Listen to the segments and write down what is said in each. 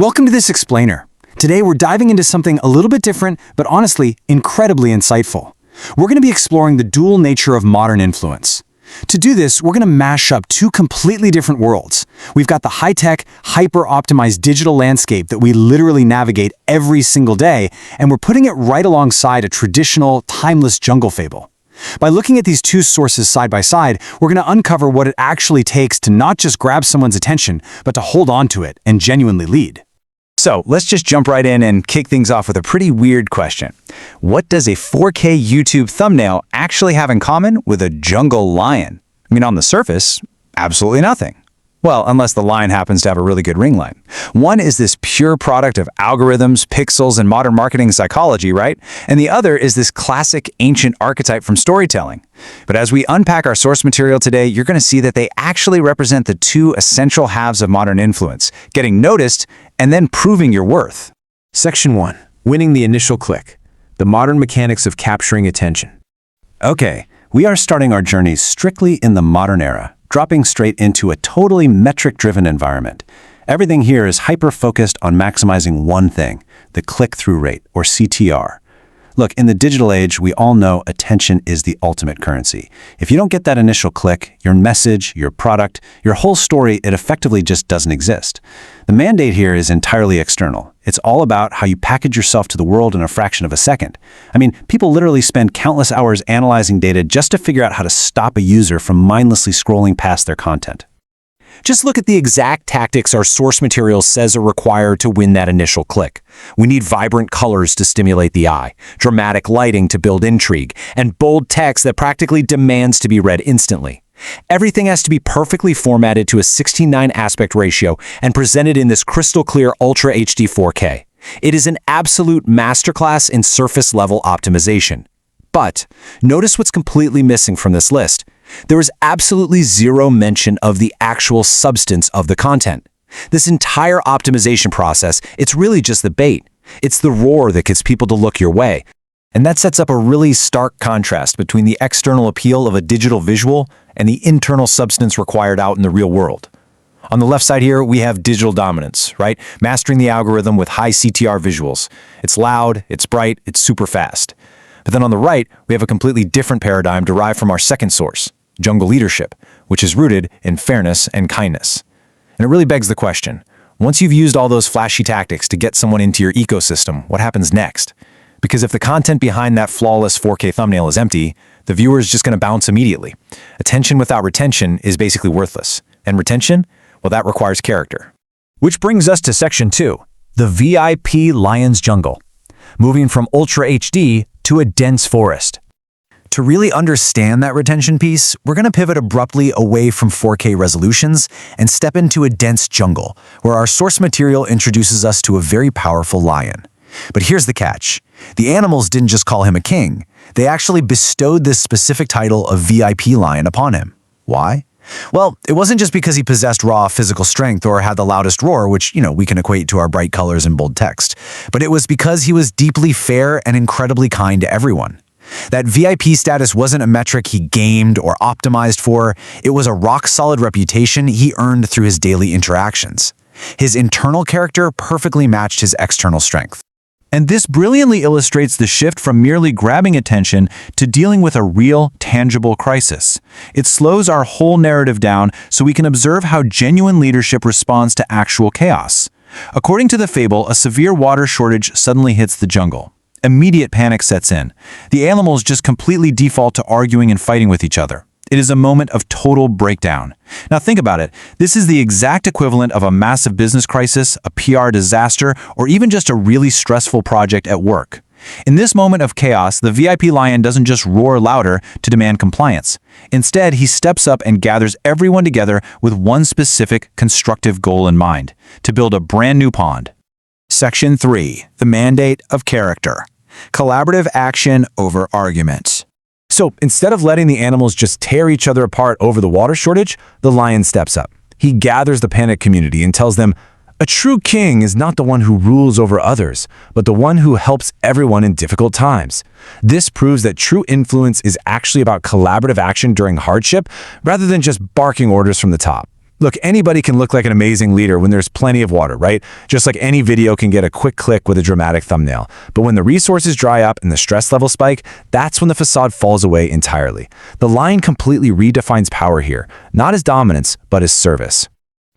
Welcome to this explainer. Today we're diving into something a little bit different, but honestly, incredibly insightful. We're going to be exploring the dual nature of modern influence. To do this, we're going to mash up two completely different worlds. We've got the high-tech, hyper-optimized digital landscape that we literally navigate every single day, and we're putting it right alongside a traditional, timeless jungle fable. By looking at these two sources side by side, we're going to uncover what it actually takes to not just grab someone's attention, but to hold on to it and genuinely lead. So let's just jump right in and kick things off with a pretty weird question. What does a 4K YouTube thumbnail actually have in common with a jungle lion? I mean, on the surface, absolutely nothing. Well, unless the lion happens to have a really good ring light. One is this pure product of algorithms, pixels, and modern marketing psychology, right? And the other is this classic ancient archetype from storytelling. But as we unpack our source material today, you're going to see that they actually represent the two essential halves of modern influence, getting noticed and then proving your worth. Section 1. Winning the initial click. The modern mechanics of capturing attention. Okay, we are starting our journey strictly in the modern era, dropping straight into a totally metric-driven environment. Everything here is hyper-focused on maximizing one thing, the click-through rate, or CTR. Look, in the digital age, we all know attention is the ultimate currency. If you don't get that initial click, your message, your product, your whole story, it effectively just doesn't exist. The mandate here is entirely external. It's all about how you package yourself to the world in a fraction of a second. I mean, people literally spend countless hours analyzing data just to figure out how to stop a user from mindlessly scrolling past their content. Just look at the exact tactics our source material says are required to win that initial click. We need vibrant colors to stimulate the eye, dramatic lighting to build intrigue, and bold text that practically demands to be read instantly. Everything has to be perfectly formatted to a 16:9 aspect ratio and presented in this crystal clear Ultra HD 4K. It is an absolute masterclass in surface-level optimization. But notice what's completely missing from this list. There is absolutely zero mention of the actual substance of the content. This entire optimization process, it's really just the bait. It's the roar that gets people to look your way. And that sets up a really stark contrast between the external appeal of a digital visual and the internal substance required out in the real world. On the left side here, we have digital dominance, right? Mastering the algorithm with high CTR visuals. It's loud, it's bright, it's super fast. But then on the right, we have a completely different paradigm derived from our second source, jungle leadership, which is rooted in fairness and kindness. And it really begs the question, once you've used all those flashy tactics to get someone into your ecosystem, what happens next? Because if the content behind that flawless 4K thumbnail is empty, the viewer is just going to bounce immediately. Attention without retention is basically worthless. And retention? Well, that requires character. Which brings us to Section 2, the VIP Lion's Jungle. Moving from Ultra HD to a dense forest. To really understand that retention piece, we're going to pivot abruptly away from 4K resolutions and step into a dense jungle, where our source material introduces us to a very powerful lion. But here's the catch. The animals didn't just call him a king. They actually bestowed this specific title of VIP lion upon him. Why? Well, it wasn't just because he possessed raw physical strength or had the loudest roar, which, we can equate to our bright colors and bold text. But it was because he was deeply fair and incredibly kind to everyone. That VIP status wasn't a metric he gamed or optimized for. It was a rock-solid reputation he earned through his daily interactions. His internal character perfectly matched his external strength. And this brilliantly illustrates the shift from merely grabbing attention to dealing with a real, tangible crisis. It slows our whole narrative down so we can observe how genuine leadership responds to actual chaos. According to the fable, a severe water shortage suddenly hits the jungle. Immediate panic sets in. The animals just completely default to arguing and fighting with each other. It is a moment of total breakdown. Now think about it. This is the exact equivalent of a massive business crisis, a PR disaster, or even just a really stressful project at work. In this moment of chaos, the VIP lion doesn't just roar louder to demand compliance. Instead, he steps up and gathers everyone together with one specific constructive goal in mind: to build a brand new pond. Section 3. The Mandate of Character. Collaborative action over arguments. So instead of letting the animals just tear each other apart over the water shortage, the lion steps up. He gathers the panicked community and tells them, a true king is not the one who rules over others, but the one who helps everyone in difficult times. This proves that true influence is actually about collaborative action during hardship, rather than just barking orders from the top. Look, anybody can look like an amazing leader when there's plenty of water, right? Just like any video can get a quick click with a dramatic thumbnail. But when the resources dry up and the stress level spike, that's when the facade falls away entirely. The lion completely redefines power here, not as dominance, but as service.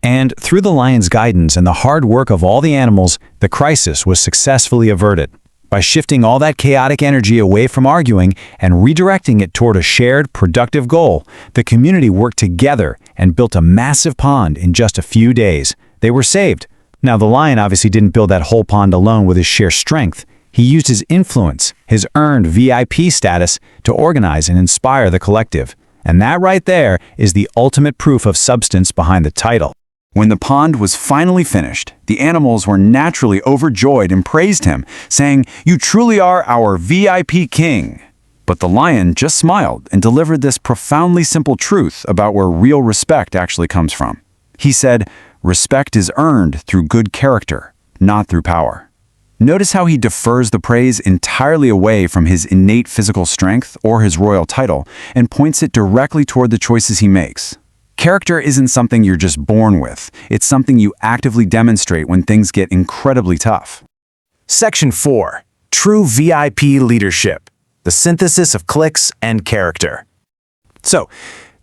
And through the lion's guidance and the hard work of all the animals, the crisis was successfully averted. By shifting all that chaotic energy away from arguing and redirecting it toward a shared, productive goal, the community worked together and built a massive pond in just a few days. They were saved. Now, the lion obviously didn't build that whole pond alone with his sheer strength. He used his influence, his earned VIP status, to organize and inspire the collective. And that right there is the ultimate proof of substance behind the title. When the pond was finally finished, the animals were naturally overjoyed and praised him, saying, "You truly are our VIP king." But the lion just smiled and delivered this profoundly simple truth about where real respect actually comes from. He said, "Respect is earned through good character, not through power." Notice how he defers the praise entirely away from his innate physical strength or his royal title and points it directly toward the choices he makes. Character isn't something you're just born with. It's something you actively demonstrate when things get incredibly tough. Section 4. True VIP Leadership. The synthesis of cliques and character. So,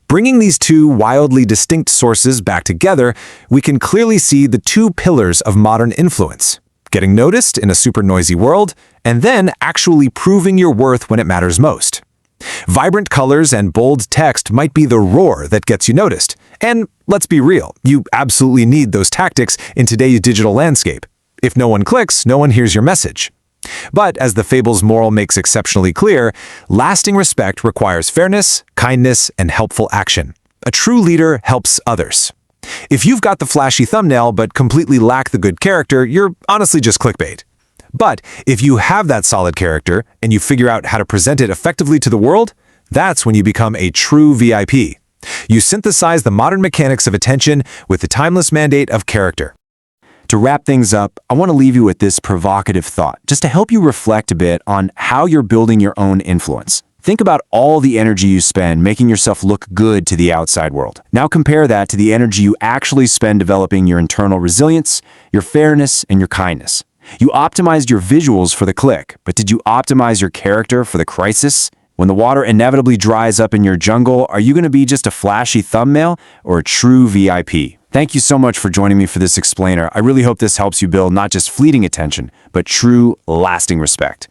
bringing these two wildly distinct sources back together, we can clearly see the two pillars of modern influence: getting noticed in a super noisy world, and then actually proving your worth when it matters most. Vibrant colors and bold text might be the roar that gets you noticed. And let's be real, you absolutely need those tactics in today's digital landscape. If no one clicks, no one hears your message. But as the fable's moral makes exceptionally clear, lasting respect requires fairness, kindness, and helpful action. A true leader helps others. If you've got the flashy thumbnail but completely lack the good character, you're honestly just clickbait. But if you have that solid character and you figure out how to present it effectively to the world, that's when you become a true VIP. You synthesize the modern mechanics of attention with the timeless mandate of character. To wrap things up, I want to leave you with this provocative thought, just to help you reflect a bit on how you're building your own influence. Think about all the energy you spend making yourself look good to the outside world. Now compare that to the energy you actually spend developing your internal resilience, your fairness, and your kindness. You optimized your visuals for the click, but did you optimize your character for the crisis? When the water inevitably dries up in your jungle, are you going to be just a flashy thumbnail or a true VIP? Thank you so much for joining me for this explainer. I really hope this helps you build not just fleeting attention, but true, lasting respect.